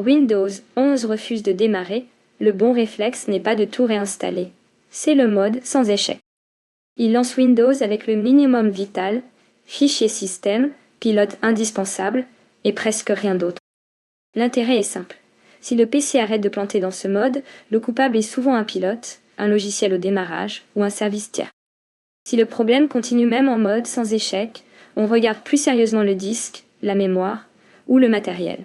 Windows 11 refuse de démarrer, le bon réflexe n'est pas de tout réinstaller. C'est le mode sans échec. Il lance Windows avec le minimum vital, fichier système, pilote indispensable, et presque rien d'autre. L'intérêt est simple. Si le PC arrête de planter dans ce mode, le coupable est souvent un pilote, un logiciel au démarrage ou un service tiers. Si le problème continue même en mode sans échec, on regarde plus sérieusement le disque, la mémoire ou le matériel.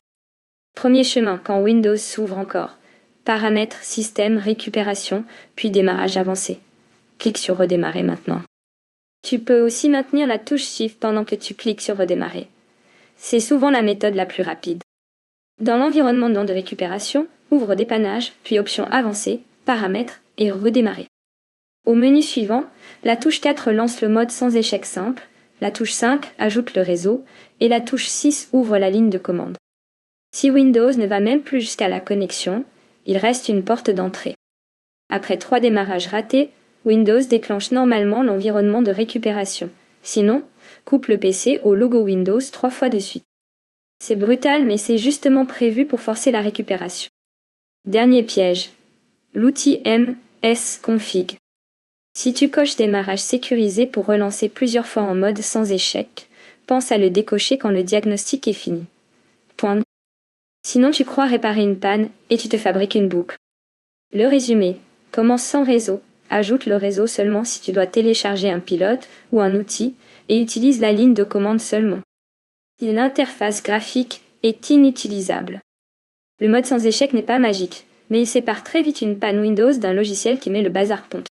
Premier chemin quand Windows s'ouvre encore. Paramètres, système, récupération, puis démarrage avancé. Clique sur redémarrer maintenant. Tu peux aussi maintenir la touche Shift pendant que tu cliques sur redémarrer. C'est souvent la méthode la plus rapide. Dans l'environnement de récupération, ouvre dépannage, puis option avancée, paramètres et redémarrer. Au menu suivant, la touche 4 lance le mode sans échec simple, la touche 5 ajoute le réseau et la touche 6 ouvre la ligne de commande. Si Windows ne va même plus jusqu'à la connexion, il reste une porte d'entrée. Après 3 démarrages ratés, Windows déclenche normalement l'environnement de récupération. Sinon, coupe le PC au logo Windows 3 fois de suite. C'est brutal, mais c'est justement prévu pour forcer la récupération. Dernier piège. L'outil msconfig. Si tu coches démarrage sécurisé pour relancer plusieurs fois en mode sans échec, pense à le décocher quand le diagnostic est fini. Point. Sinon tu crois réparer une panne et tu te fabriques une boucle. Le résumé. Commence sans réseau, ajoute le réseau seulement si tu dois télécharger un pilote ou un outil et utilise la ligne de commande seulement. Si l'interface graphique est inutilisable. Le mode sans échec n'est pas magique, mais il sépare très vite une panne Windows d'un logiciel qui met le bazar ponte.